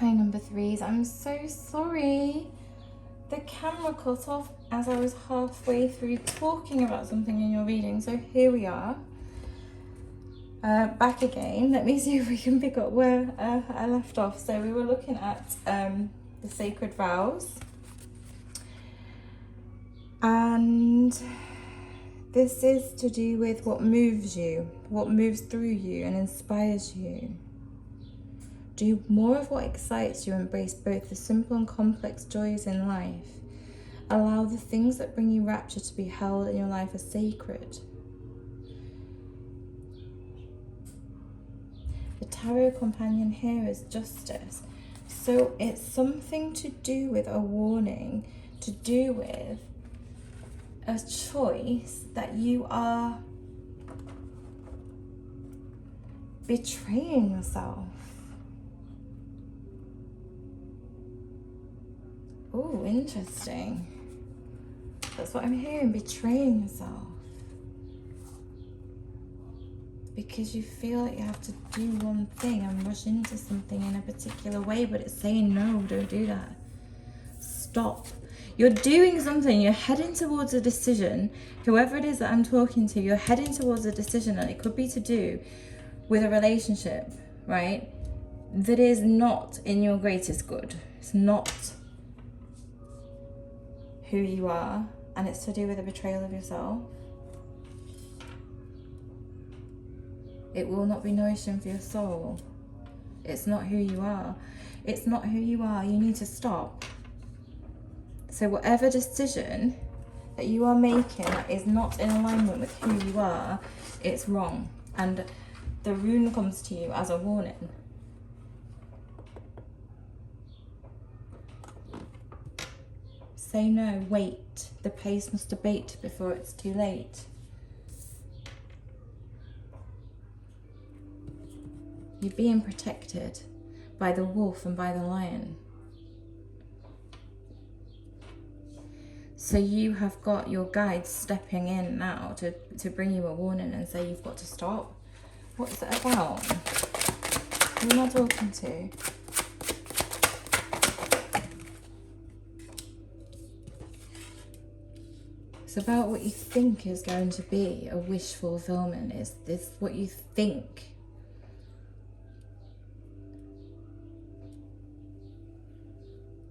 Hi, number threes. I'm so sorry. The camera cut off as I was halfway through talking about something in your reading. So here we are. Back again. Let me see if we can pick up where I left off. So we were looking at the sacred vows. And this is to do with what moves you, what moves through you and inspires you. Do more of what excites you, embrace both the simple and complex joys in life. Allow the things that bring you rapture to be held in your life as sacred. The tarot companion here is justice. So it's something to do with a warning, to do with a choice that you are betraying yourself. Oh, interesting. That's what I'm hearing, betraying yourself. Because you feel like you have to do one thing and rush into something in a particular way, but it's saying, no, don't do that. Stop. You're doing something, you're heading towards a decision. Whoever it is that I'm talking to, you're heading towards a decision, and it could be to do with a relationship, right? That is not in your greatest good. It's not who you are, and it's to do with a betrayal of yourself. It will not be nourishing for your soul. It's not who you are. It's not who you are. You need to stop. So whatever decision that you are making that is not in alignment with who you are, it's wrong. And the rune comes to you as a warning. Say no, wait. The pace must abate before it's too late. You're being protected by the wolf and by the lion. So you have got your guides stepping in now to bring you a warning and say you've got to stop. What's it about? Who am I talking to? It's about what you think is going to be a wish fulfillment. Is this what you think?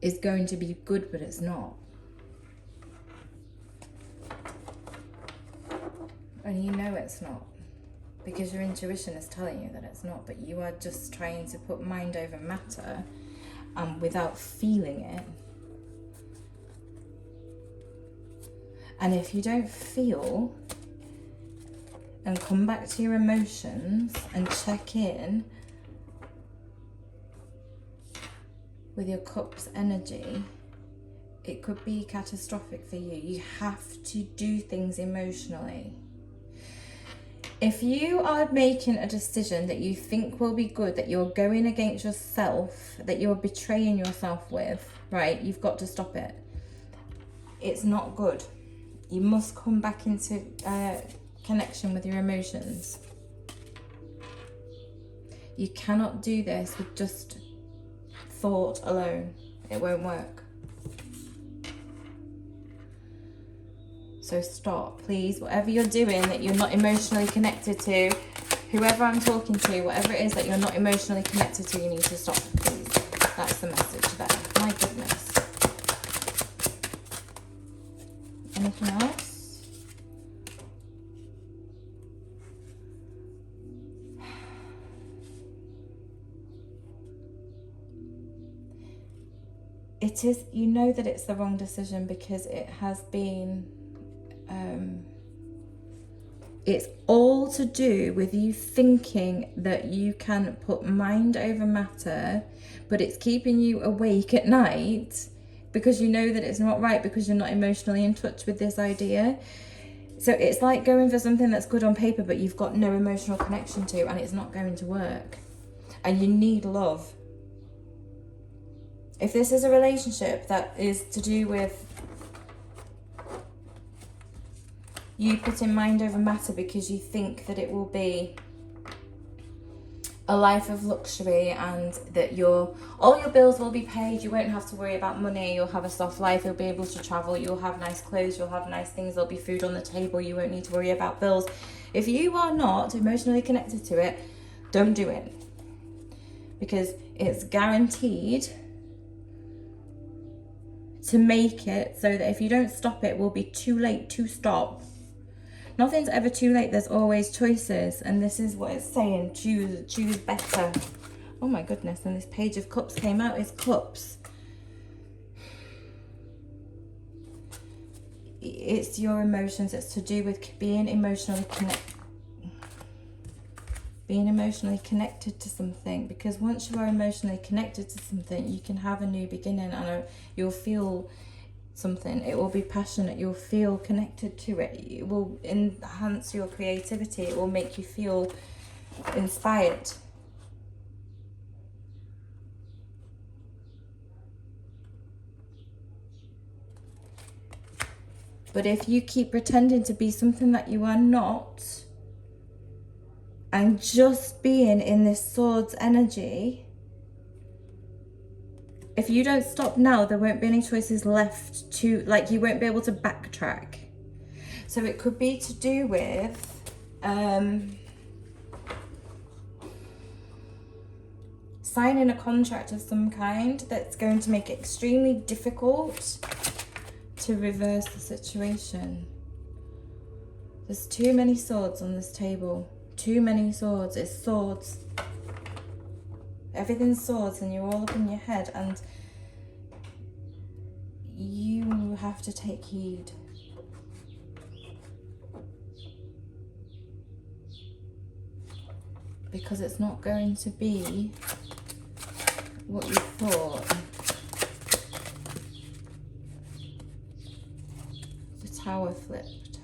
Is going to be good, but it's not. And you know it's not, because your intuition is telling you that it's not, but you are just trying to put mind over matter without feeling it. And if you don't feel and come back to your emotions and check in with your cup's energy, it could be catastrophic for you. You have to do things emotionally. If you are making a decision that you think will be good, that you're going against yourself, that you're betraying yourself with, right, you've got to stop it. It's not good. You must come back into connection with your emotions. You cannot do this with just thought alone. It won't work. So stop, please. Whatever you're doing that you're not emotionally connected to, whoever I'm talking to, whatever it is that you're not emotionally connected to, you need to stop, please. That's the message there. My goodness. Anything else? It is, you know that it's the wrong decision because it has been, it's all to do with you thinking that you can put mind over matter, but it's keeping you awake at night because you know that it's not right, because you're not emotionally in touch with this idea. So it's like going for something that's good on paper, but you've got no emotional connection to, and it's not going to work. And you need love. If this is a relationship that is to do with you putting mind over matter because you think that it will be a life of luxury, and that all your bills will be paid. You won't have to worry about money. You'll have a soft life. You'll be able to travel. You'll have nice clothes. You'll have nice things. There'll be food on the table. You won't need to worry about bills. If you are not emotionally connected to it, don't do it, because it's guaranteed to make it so that if you don't stop it, it will be too late to stop. Nothing's ever too late. There's always choices, and this is what it's saying. Choose better. Oh my goodness, and this Page of Cups came out. It's cups. It's your emotions. It's to do with being emotionally connected to something, because once you are emotionally connected to something, you can have a new beginning, and you'll feel something. It will be passionate. You'll feel connected to it. It will enhance your creativity. It will make you feel inspired. But if you keep pretending to be something that you are not, and just being in this Swords energy, if you don't stop now, there won't be any choices left to, like, you won't be able to backtrack. So it could be to do with signing a contract of some kind that's going to make it extremely difficult to reverse the situation. There's too many swords on this table. Too many swords. It's swords. Everything's swords, and you're all up in your head, and you have to take heed. Because it's not going to be what you thought. The Tower flipped.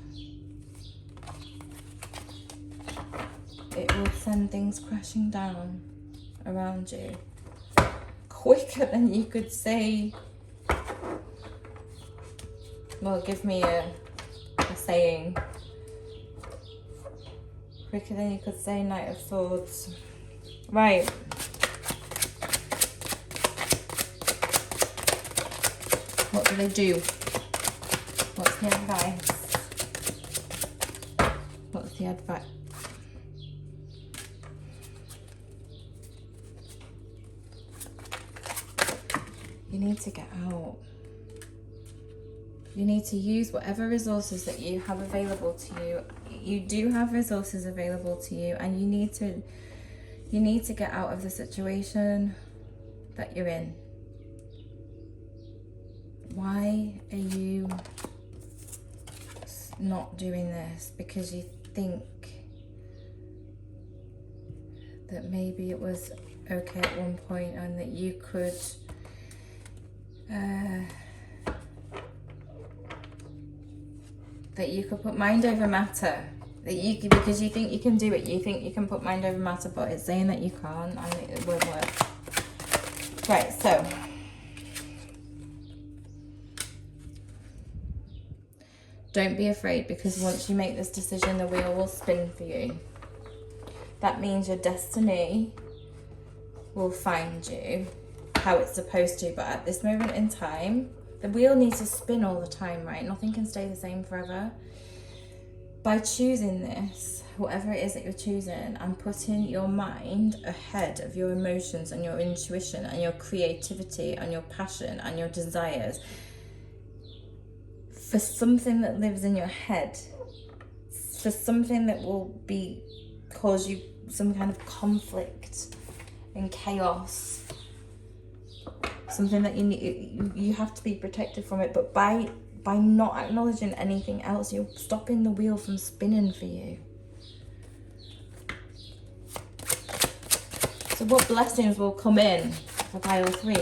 It will send things crashing down around you quicker than you could say. Well, give me a saying. Quicker than you could say Knight of Swords. Right. What do they do? What's the advice? What's the advice? You need to get out. You need to use whatever resources that you have available to you. You do have resources available to you, and you need to get out of the situation that you're in. Why are you not doing this? Because you think that maybe it was okay at one point, and that you could put mind over matter, because you think you can do it, you think you can put mind over matter, but it's saying that you can't, and it won't work. Right, so don't be afraid, because once you make this decision, the wheel will spin for you. That means your destiny will find you how it's supposed to, but at this moment in time, the wheel needs to spin all the time, right? Nothing can stay the same forever. By choosing this, whatever it is that you're choosing, and putting your mind ahead of your emotions and your intuition and your creativity and your passion and your desires for something that lives in your head, for something that will cause you some kind of conflict and chaos, something that you have to be protected from it. But by not acknowledging anything else, you're stopping the wheel from spinning for you. So what blessings will come in for pile 3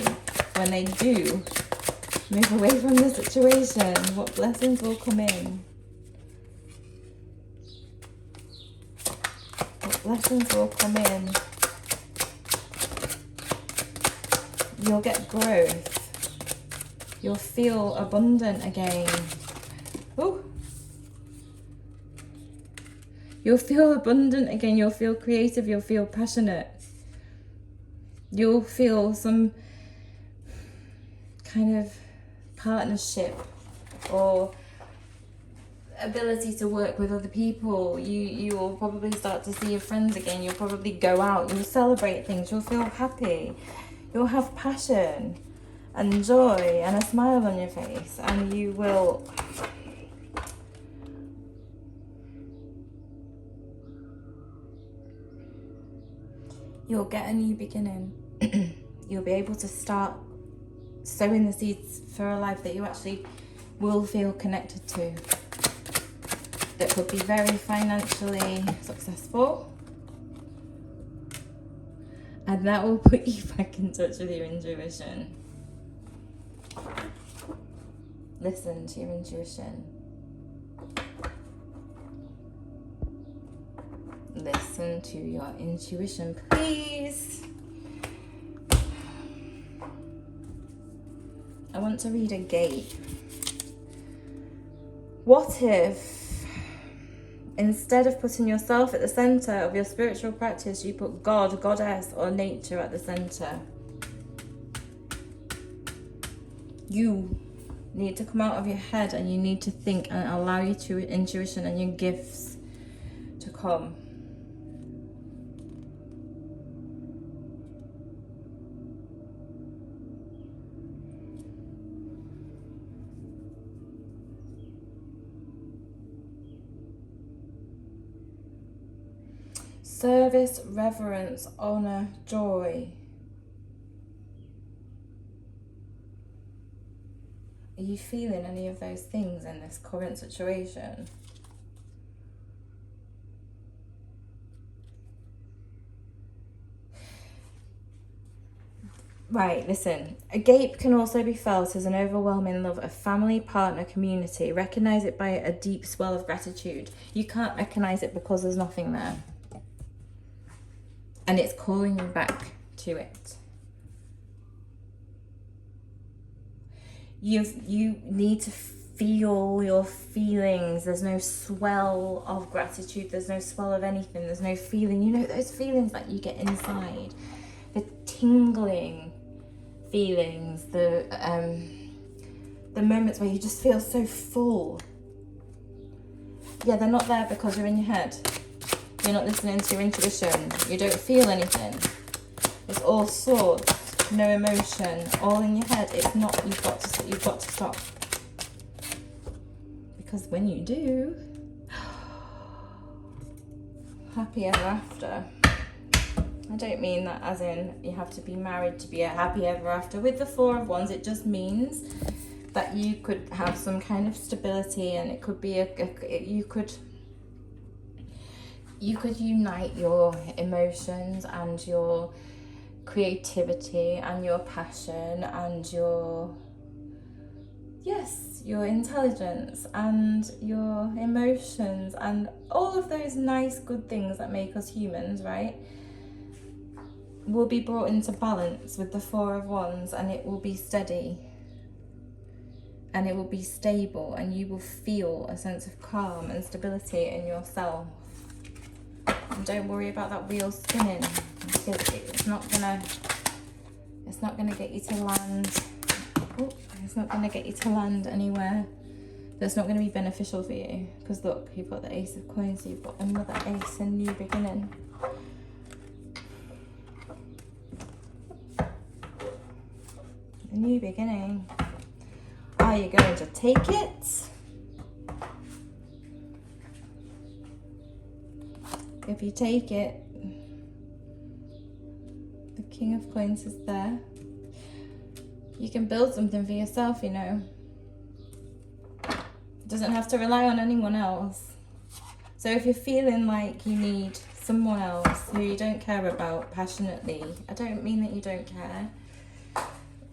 when they do move away from the situation? What blessings will come in? What blessings will come in? You'll get growth. You'll feel abundant again. Ooh. You'll feel abundant again. You'll feel creative. You'll feel passionate. You'll feel some kind of partnership or ability to work with other people. You will probably start to see your friends again. You'll probably go out. You'll celebrate things. You'll feel happy. You'll have passion and joy and a smile on your face, and you'll get a new beginning. You'll be able to start sowing the seeds for a life that you actually will feel connected to, that could be very financially successful, and that will put you back in touch with your intuition. Listen to your intuition. Listen to your intuition, please. I want to read a gate. What if, instead of putting yourself at the center of your spiritual practice, you put God, Goddess, or nature at the center? You need to come out of your head, and you need to think and allow your intuition and your gifts to come. Service, reverence, honor, joy. Are you feeling any of those things in this current situation? Right, listen. Agape can also be felt as an overwhelming love of family, partner, community. Recognize it by a deep swell of gratitude. You can't recognize it because there's nothing there. And it's calling you back to it. You need to feel your feelings. There's no swell of gratitude. There's no swell of anything. There's no feeling. You know those feelings that you get inside? The tingling feelings, the moments where you just feel so full. Yeah, they're not there because you're in your head. You're not listening to your intuition. You don't feel anything. It's all thoughts, no emotion, all in your head. It's not. You've got to stop. Because when you do, happy ever after. I don't mean that as in you have to be married to be a happy ever after. With the Four of Wands, it just means that you could have some kind of stability, and it could be you could unite your emotions and your creativity and your passion and your intelligence and your emotions and all of those nice good things that make us humans, right, will be brought into balance with the Four of Wands, and it will be steady and it will be stable, and you will feel a sense of calm and stability in yourself. And don't worry about that wheel spinning, because it's not gonna get you to land. It's not gonna get you to land anywhere that's not gonna be beneficial for you. Because look, you've got the Ace of Coins, so you've got another ace, a new beginning. A new beginning. Are you going to take it? If you take it, the King of Coins is there. You can build something for yourself, you know. It doesn't have to rely on anyone else. So if you're feeling like you need someone else who you don't care about passionately, I don't mean that you don't care,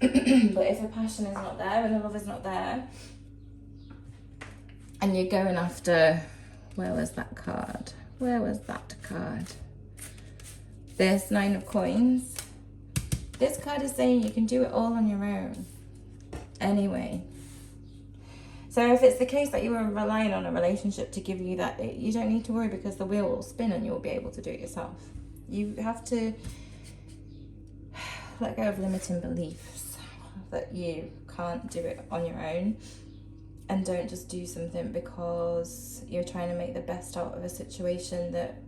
but if the passion is not there and the love is not there, and you're going after, where was that card? This Nine of Coins. This card is saying you can do it all on your own anyway. So if it's the case that you were relying on a relationship to give you that, you don't need to worry, because the wheel will spin and you'll be able to do it yourself. You have to let go of limiting beliefs that you can't do it on your own, and don't just do something because you're trying to make the best out of a situation that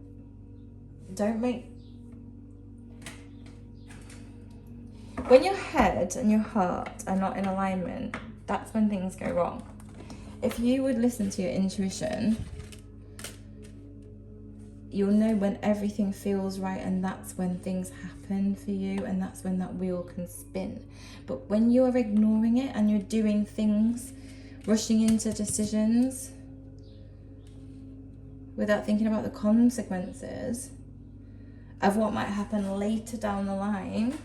when your head and your heart are not in alignment, that's when things go wrong. If you would listen to your intuition, you'll know when everything feels right, and that's when things happen for you, and that's when that wheel can spin. But when you're ignoring it and you're doing things, rushing into decisions without thinking about the consequences of what might happen later down the line,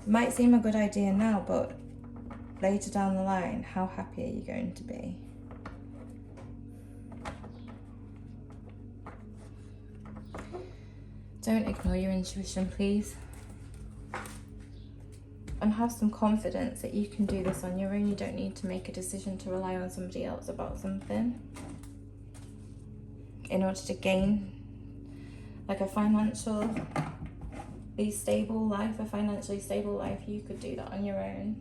it might seem a good idea now, but later down the line, how happy are you going to be? Don't ignore your intuition, please. And have some confidence that you can do this on your own. You don't need to make a decision to rely on somebody else about something in order to gain like a financially stable life. You could do that on your own.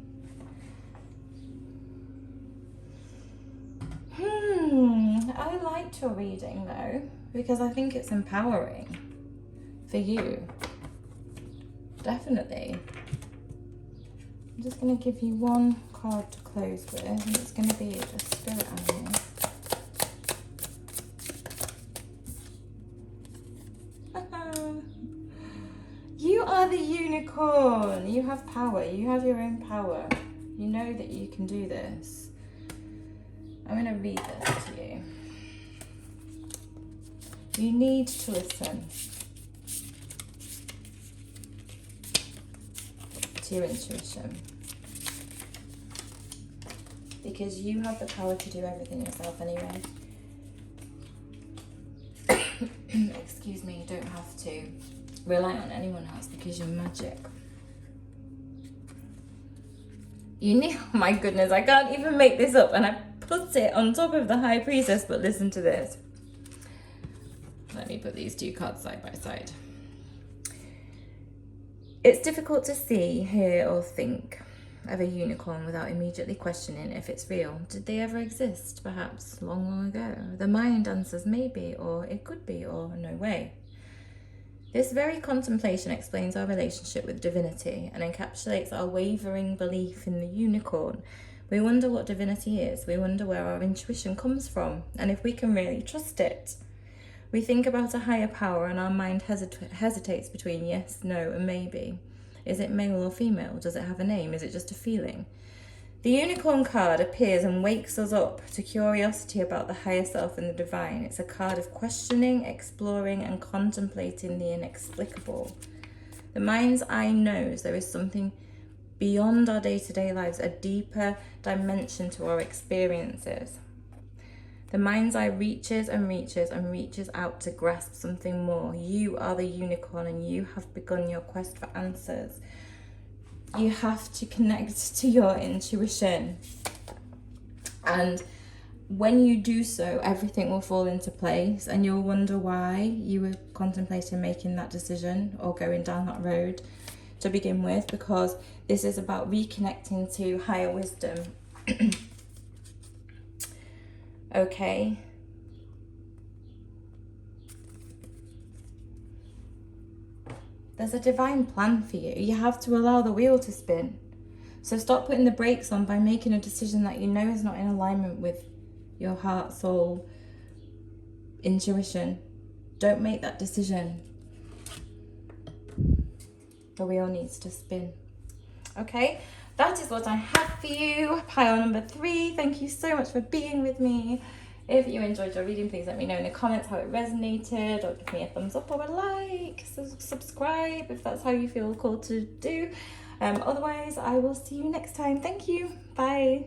I liked your reading though, because I think it's empowering for you. Definitely. I'm just going to give you one card to close with, and it's going to be a spirit animal. You are the unicorn. You have power. You have your own power. You know that you can do this. I'm going to read this to you. You need to listen to your intuition, because you have the power to do everything yourself anyway. Excuse me, you don't have to rely on anyone else because you're magic. You need, oh my goodness, I can't even make this up, and I put it on top of the High Priestess, but listen to this. Let me put these two cards side by side. It's difficult to see, hear, or think of a unicorn without immediately questioning if it's real. Did they ever exist? Perhaps long, long ago. The mind answers maybe, or it could be, or no way. This very contemplation explains our relationship with divinity and encapsulates our wavering belief in the unicorn. We wonder what divinity is. We wonder where our intuition comes from and if we can really trust it. We think about a higher power and our mind hesitates between yes, no, and maybe. Is it male or female? Does it have a name? Is it just a feeling? The unicorn card appears and wakes us up to curiosity about the higher self and the divine. It's a card of questioning, exploring, and contemplating the inexplicable. The mind's eye knows there is something beyond our day-to-day lives, a deeper dimension to our experiences. The mind's eye reaches and reaches and reaches out to grasp something more. You are the unicorn and you have begun your quest for answers. You have to connect to your intuition. And when you do so, everything will fall into place and you'll wonder why you were contemplating making that decision or going down that road to begin with, because this is about reconnecting to higher wisdom. Okay. There's a divine plan for you. You have to allow the wheel to spin. So stop putting the brakes on by making a decision that you know is not in alignment with your heart, soul, intuition. Don't make that decision. The wheel needs to spin. Okay, that is what I have for you. Pile number 3. Thank you so much for being with me. If you enjoyed your reading, please let me know in the comments how it resonated, or give me a thumbs up or a like. Subscribe if that's how you feel called to do. Otherwise, I will see you next time. Thank you. Bye.